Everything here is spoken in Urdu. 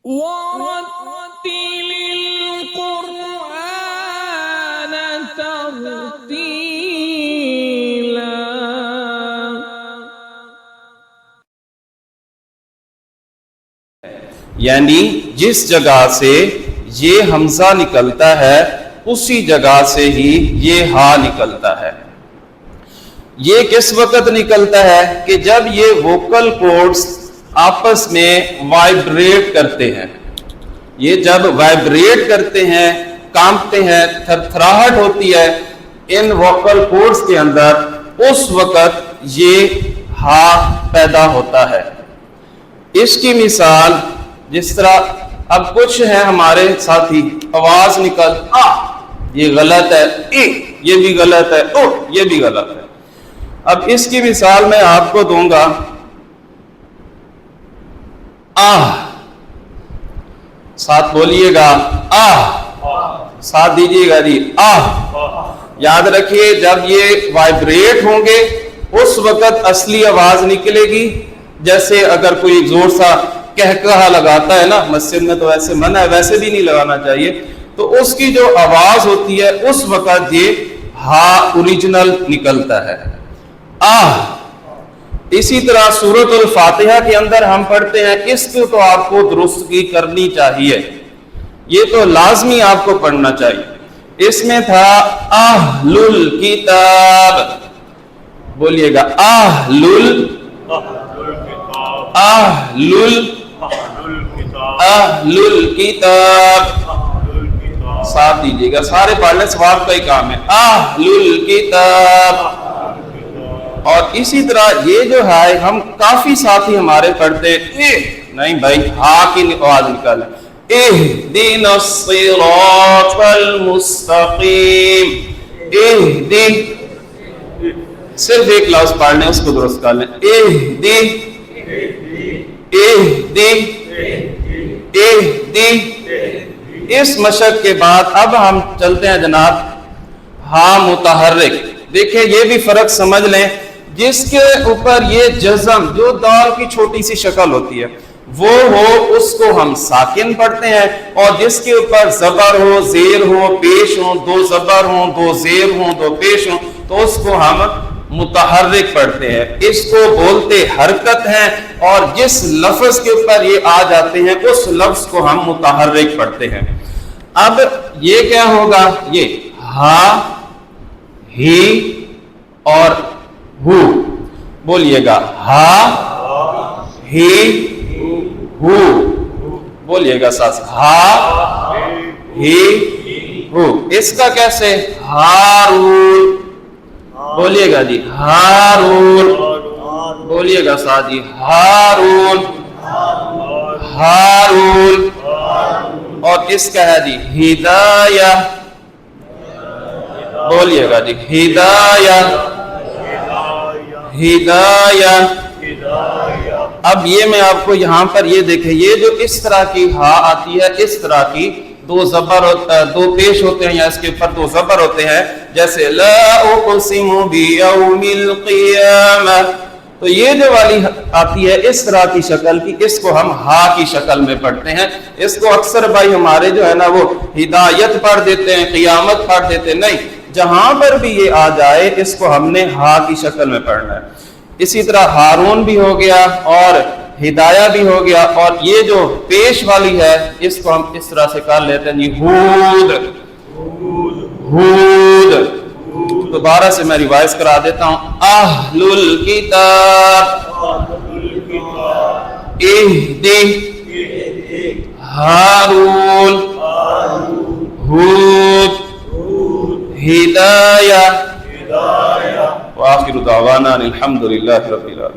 وَرَتِّلِ الْقُرْآنَ تَرْتِيلًا. یعنی جس جگہ سے یہ حمزہ نکلتا ہے اسی جگہ سے ہی یہ ہا نکلتا ہے. یہ کس وقت نکلتا ہے کہ جب یہ ووکل کورڈز آپس میں وائبریٹ کرتے ہیں. یہ جب وائبریٹ کرتے ہیں، کانپتے ہیں، تھرتھراہٹ ہوتی ہے ان ووکل کورڈز کے اندر، اس وقت یہ ہا پیدا ہوتا ہے. اس کی مثال جس طرح اب کچھ ہیں ہمارے ساتھی آواز نکل یہ غلط ہے، یہ بھی غلط ہے، یہ بھی غلط ہے. اب اس کی مثال میں آپ کو دوں گا. ساتھ بولیے گا ساتھ دیجیے گا جی یاد رکھیے جب یہ وائبریٹ ہوں گے اس وقت اصلی آواز نکلے گی. جیسے اگر کوئی زور سا کہکہا لگاتا ہے نا، مسجد میں تو ایسے منع ہے، ویسے بھی نہیں لگانا چاہیے، تو اس کی جو آواز ہوتی ہے اس وقت یہ ہا اوریجنل نکلتا ہے. اسی طرح سورۃ الفاتحہ کے اندر ہم پڑھتے ہیں، اس کو تو آپ کو درستگی کرنی چاہیے، یہ تو لازمی آپ کو پڑھنا چاہیے. اس میں تھا اہل الکتاب، بولیے گا اہل الکتاب، ساتھ دیجیے گا، سارے پڑھنے ثواب کا ہی کام ہے. اہل الکتاب. اور اسی طرح یہ جو ہے ہم کافی ساتھی ہمارے پڑھتے نہیں بھائی ہا کی آواز نکال اہدنا الصراط المستقیم. صرف ایک لفظ پڑھنے اس کو درست کر لیں. اس مشق کے بعد اب ہم چلتے ہیں جناب ہا متحرک. دیکھیں یہ بھی فرق سمجھ لیں، جس کے اوپر یہ جزم جو دال کی چھوٹی سی شکل ہوتی ہے وہ ہو اس کو ہم ساکن پڑھتے ہیں، اور جس کے اوپر زبر ہو، زیر ہو، پیش ہو، دو زبر ہوں، دو زیر ہوں، دو پیش ہوں، تو اس کو ہم متحرک پڑھتے ہیں. اس کو بولتے حرکت ہیں، اور جس لفظ کے اوپر یہ آ جاتے ہیں اس لفظ کو ہم متحرک پڑھتے ہیں. اب یہ کیا ہوگا؟ یہ ہا، ہی اور ہو. بولیے گا ہا، ہی، ہو. بولیے گا ساتھ ہا، ہی، ہو. اس کا کیسے؟ ہارون. بولیے گا جی ہارون. بولیے گا ساتھ جی ہارون، ہارون. اور اس کا ہے جی ہدایہ. بولیے گا جی ہدایہ، ہدایہ. اب یہ میں آپ کو یہاں پر یہ دیکھیں، یہ جو اس طرح کی ہا آتی ہے، اس طرح کی دو زبر دو پیش ہوتے ہیں یا اس کے اوپر دو زبر ہوتے ہیں، جیسے لا اقسم بیوم القیامہ. تو یہ جو والی آتی ہے اس طرح کی شکل کی، اس کو ہم ہا کی شکل میں پڑھتے ہیں. اس کو اکثر بھائی ہمارے جو ہے نا وہ ہدایت پڑھ دیتے ہیں، قیامت پڑھ دیتے ہیں. نہیں، جہاں پر بھی یہ آ جائے اس کو ہم نے ہا کی شکل میں پڑھنا ہے. اسی طرح ہارون بھی ہو گیا اور ہدایہ بھی ہو گیا. اور یہ جو پیش والی ہے اس کو ہم اس طرح سے کر لیتے ہیں جی ہود، ہود. دوبارہ سے میں ریوائز کرا دیتا ہوں. اہل الکتاب، اہدی، ہارون، ہود، ہدایہ. وآخر دعوانا الحمد للہ رب العالمین.